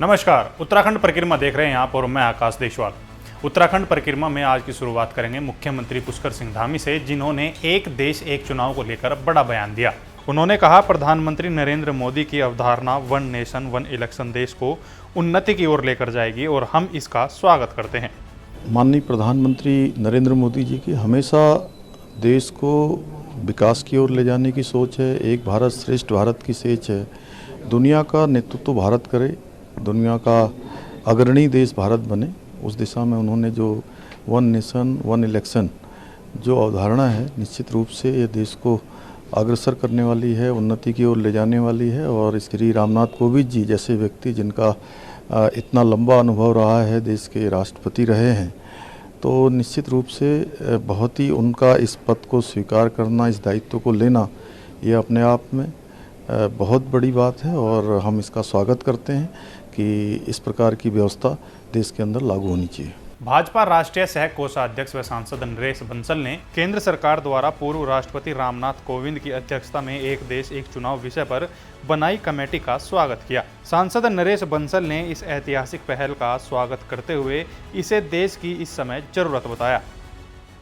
नमस्कार, उत्तराखंड परिक्रमा देख रहे हैं आप और मैं आकाश देशवाल। उत्तराखंड परिक्रमा में आज की शुरुआत करेंगे मुख्यमंत्री पुष्कर सिंह धामी से, जिन्होंने एक देश एक चुनाव को लेकर बड़ा बयान दिया। उन्होंने कहा, प्रधानमंत्री नरेंद्र मोदी की अवधारणा वन नेशन वन इलेक्शन देश को उन्नति की ओर लेकर जाएगी और हम इसका स्वागत करते हैं। माननीय प्रधानमंत्री नरेंद्र मोदी जी की हमेशा देश को विकास की ओर ले जाने की सोच है। एक भारत श्रेष्ठ भारत की सोच है। दुनिया का नेतृत्व भारत करे, दुनिया का अग्रणी देश भारत बने, उस दिशा में उन्होंने जो वन नेशन वन इलेक्शन जो अवधारणा है, निश्चित रूप से ये देश को अग्रसर करने वाली है, उन्नति की ओर ले जाने वाली है। और श्री रामनाथ कोविंद जी जैसे व्यक्ति, जिनका इतना लंबा अनुभव रहा है, देश के राष्ट्रपति रहे हैं, तो निश्चित रूप से बहुत ही उनका इस पद को स्वीकार करना, इस दायित्व को लेना, ये अपने आप में बहुत बड़ी बात है और हम इसका स्वागत करते हैं कि इस प्रकार की व्यवस्था देश के अंदर लागू होनी चाहिए। भाजपा राष्ट्रीय सह कोषाध्यक्ष व सांसद नरेश बंसल ने केंद्र सरकार द्वारा पूर्व राष्ट्रपति रामनाथ कोविंद की अध्यक्षता में एक देश एक चुनाव विषय पर बनाई कमेटी का स्वागत किया। सांसद नरेश बंसल ने इस ऐतिहासिक पहल का स्वागत करते हुए इसे देश की इस समय जरूरत बताया।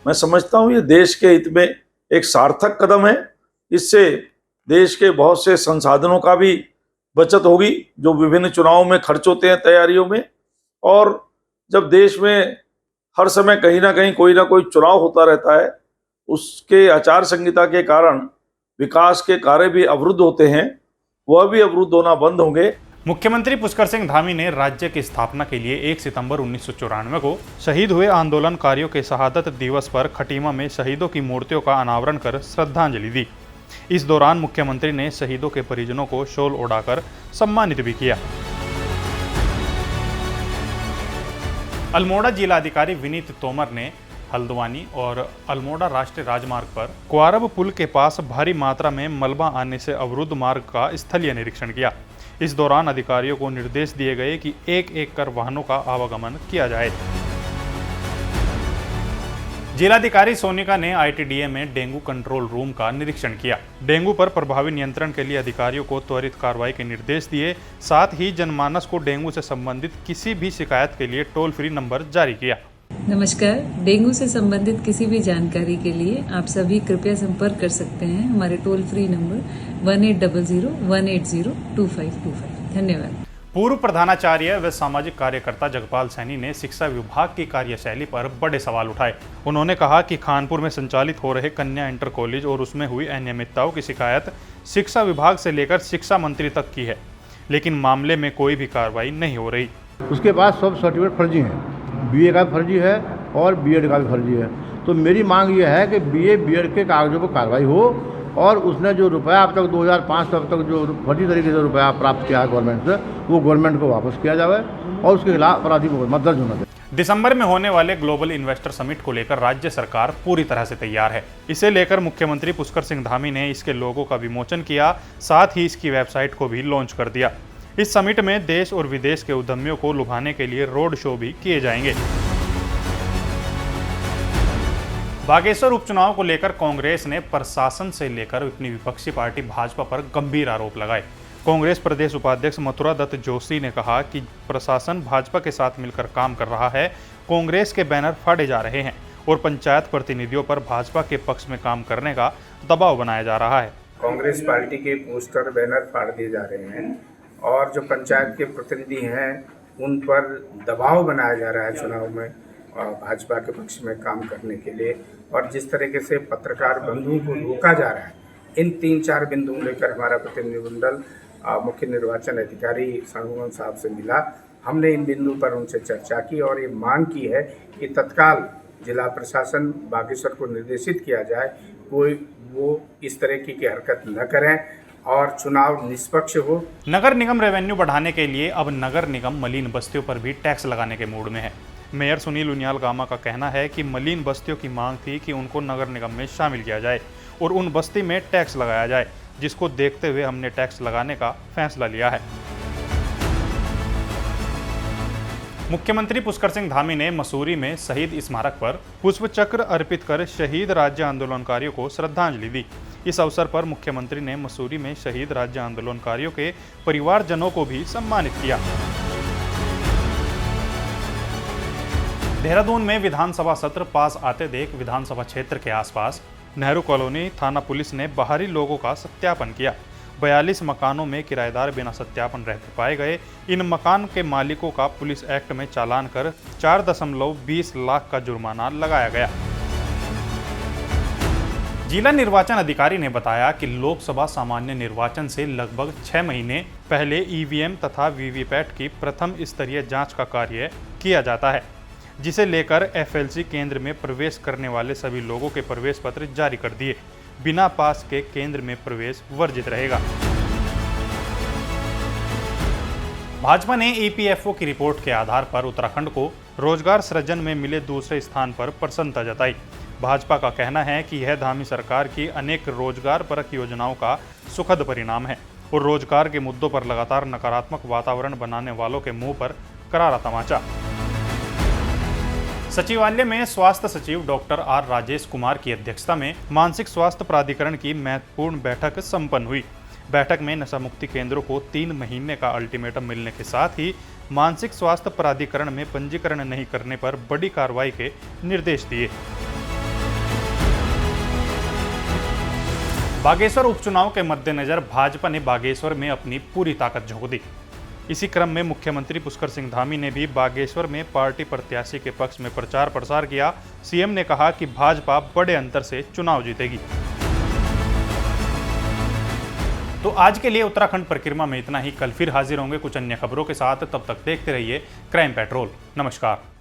मैं समझता हूँ ये देश के हित में एक सार्थक कदम है। इससे देश के बहुत से संसाधनों का भी बचत होगी जो विभिन्न चुनावों में खर्च होते हैं तैयारियों में। और जब देश में हर समय कहीं ना कहीं कोई ना कोई चुनाव होता रहता है, उसके आचार संहिता के कारण विकास के कार्य भी अवरुद्ध होते हैं, वह भी अवरुद्ध होना बंद होंगे। मुख्यमंत्री पुष्कर सिंह धामी ने राज्य की स्थापना के लिए 1 सितंबर 1994 को शहीद हुए आंदोलनकारियों के शहादत दिवस पर खटीमा में शहीदों की मूर्तियों का अनावरण कर श्रद्धांजलि दी। इस दौरान मुख्यमंत्री ने शहीदों के परिजनों को शॉल ओढ़ाकर सम्मानित भी किया। अल्मोड़ा जिलाधिकारी विनीत तोमर ने हल्द्वानी और अल्मोड़ा राष्ट्रीय राजमार्ग पर क्वारब पुल के पास भारी मात्रा में मलबा आने से अवरुद्ध मार्ग का स्थलीय निरीक्षण किया। इस दौरान अधिकारियों को निर्देश दिए गए कि एक एक कर वाहनों का आवागमन किया जाए। जिलाधिकारी सोनिका ने आईटीडीए में डेंगू कंट्रोल रूम का निरीक्षण किया। डेंगू पर प्रभावी नियंत्रण के लिए अधिकारियों को त्वरित कार्रवाई के निर्देश दिए। साथ ही जनमानस को डेंगू से संबंधित किसी भी शिकायत के लिए टोल फ्री नंबर जारी किया। नमस्कार, डेंगू से संबंधित किसी भी जानकारी के लिए आप सभी कृपया संपर्क कर सकते हैं हमारे टोल फ्री नंबर 1800-180-2525। धन्यवाद। पूर्व प्रधानाचार्य व सामाजिक कार्यकर्ता जगपाल सैनी ने शिक्षा विभाग की कार्यशैली पर बड़े सवाल उठाए। उन्होंने कहा कि खानपुर में संचालित हो रहे कन्या इंटर कॉलेज और उसमें हुई अनियमितताओं की शिकायत शिक्षा विभाग से लेकर शिक्षा मंत्री तक की है, लेकिन मामले में कोई भी कार्रवाई नहीं हो रही। उसके बाद सब सर्टिफिकेट फर्जी हैं, बीए का भी फर्जी है और बीएड का भी फर्जी है। तो मेरी मांग ये है कि बीए बीएड के कागजों पर कार्रवाई हो और उसने जो रुपया अब तक 2005 से अब तक जो फर्जी तरीके से रुपया प्राप्त किया है गवर्नमेंट से, वो गवर्नमेंट को वापस किया जाए और उसके खिलाफ अपराधी मुकदमा दर्ज होना चाहिए। दिसंबर में होने वाले ग्लोबल इन्वेस्टर समिट को लेकर राज्य सरकार पूरी तरह से तैयार है। इसे लेकर मुख्यमंत्री पुष्कर सिंह धामी ने इसके लोगो का विमोचन किया, साथ ही इसकी वेबसाइट को भी लॉन्च कर दिया। इस समिट में देश और विदेश के उद्यमियों को लुभाने के लिए रोड शो भी किए जाएंगे। बागेश्वर उपचुनाव को लेकर कांग्रेस ने प्रशासन से लेकर अपनी विपक्षी पार्टी भाजपा पर गंभीर आरोप लगाए। कांग्रेस प्रदेश उपाध्यक्ष मथुरा दत्त जोशी ने कहा कि प्रशासन भाजपा के साथ मिलकर काम कर रहा है, कांग्रेस के बैनर फाड़े जा रहे हैं और पंचायत प्रतिनिधियों पर भाजपा के पक्ष में काम करने का दबाव बनाया जा रहा है। कांग्रेस पार्टी के पोस्टर बैनर फाड़ दिए जा रहे हैं और जो पंचायत के प्रतिनिधि हैं उन पर दबाव बनाया जा रहा है चुनाव में भाजपा के पक्ष में काम करने के लिए। और जिस तरीके से पत्रकार बंधुओं को रोका जा रहा है, इन 3-4 बिंदुओं लेकर हमारा प्रतिनिधिमंडल मुख्य निर्वाचन अधिकारी संगमन साहब से मिला। हमने इन बिंदु पर उनसे चर्चा की और ये मांग की है कि तत्काल जिला प्रशासन बागेश्वर को निर्देशित किया जाए कोई वो इस तरह की हरकत न करें और चुनाव निष्पक्ष हो। नगर निगम रेवेन्यू बढ़ाने के लिए अब नगर निगम मलिन बस्तियों पर भी टैक्स लगाने के मूड में है। मेयर सुनील उनियाल गामा का कहना है कि मलिन बस्तियों की मांग थी कि उनको नगर निगम में शामिल किया जाए और उन बस्ती में टैक्स लगाया जाए, जिसको देखते हुए हमने टैक्स लगाने का फैसला लिया है। मुख्यमंत्री पुष्कर सिंह धामी ने मसूरी में शहीद स्मारक पर पुष्प चक्र अर्पित कर शहीद राज्य आंदोलनकारियों को श्रद्धांजलि दी। इस अवसर पर मुख्यमंत्री ने मसूरी में शहीद राज्य आंदोलनकारियों के परिवारजनों को भी सम्मानित किया। देहरादून में विधानसभा सत्र पास आते देख विधानसभा क्षेत्र के आसपास नेहरू कॉलोनी थाना पुलिस ने बाहरी लोगों का सत्यापन किया। 42 मकानों में किराएदार बिना सत्यापन रहते पाए गए। इन मकान के मालिकों का पुलिस एक्ट में चालान कर 4.20 लाख का जुर्माना लगाया गया। जिला निर्वाचन अधिकारी ने बताया कि लोकसभा सामान्य निर्वाचन से लगभग 6 महीने पहले ईवीएम तथा वीवीपैट की प्रथम स्तरीय जांच का कार्य किया जाता है, जिसे लेकर एफएलसी केंद्र में प्रवेश करने वाले सभी लोगों के प्रवेश पत्र जारी कर दिए। बिना पास के केंद्र में प्रवेश वर्जित रहेगा। भाजपा ने ईपीएफओ की रिपोर्ट के आधार पर उत्तराखंड को रोजगार सृजन में मिले दूसरे स्थान पर प्रसन्नता जताई। भाजपा का कहना है कि यह धामी सरकार की अनेक रोजगार परक योजनाओं का सुखद परिणाम है और रोजगार के मुद्दों पर लगातार नकारात्मक वातावरण बनाने वालों के मुंह पर करारा तमाचा। सचिवालय में स्वास्थ्य सचिव डॉक्टर आर राजेश कुमार की अध्यक्षता में मानसिक स्वास्थ्य प्राधिकरण की महत्वपूर्ण बैठक संपन्न हुई। बैठक में नशा मुक्ति केंद्रों को 3 महीने का अल्टीमेटम मिलने के साथ ही मानसिक स्वास्थ्य प्राधिकरण में पंजीकरण नहीं करने पर बड़ी कार्रवाई के निर्देश दिए। बागेश्वर उपचुनाव के मद्देनजर भाजपा ने बागेश्वर में अपनी पूरी ताकत झोंक दी। इसी क्रम में मुख्यमंत्री पुष्कर सिंह धामी ने भी बागेश्वर में पार्टी प्रत्याशी के पक्ष में प्रचार प्रसार किया। सीएम ने कहा कि भाजपा बड़े अंतर से चुनाव जीतेगी। तो आज के लिए उत्तराखंड परिक्रमा में इतना ही। कल फिर हाजिर होंगे कुछ अन्य खबरों के साथ। तब तक देखते रहिए क्राइम पेट्रोल। नमस्कार।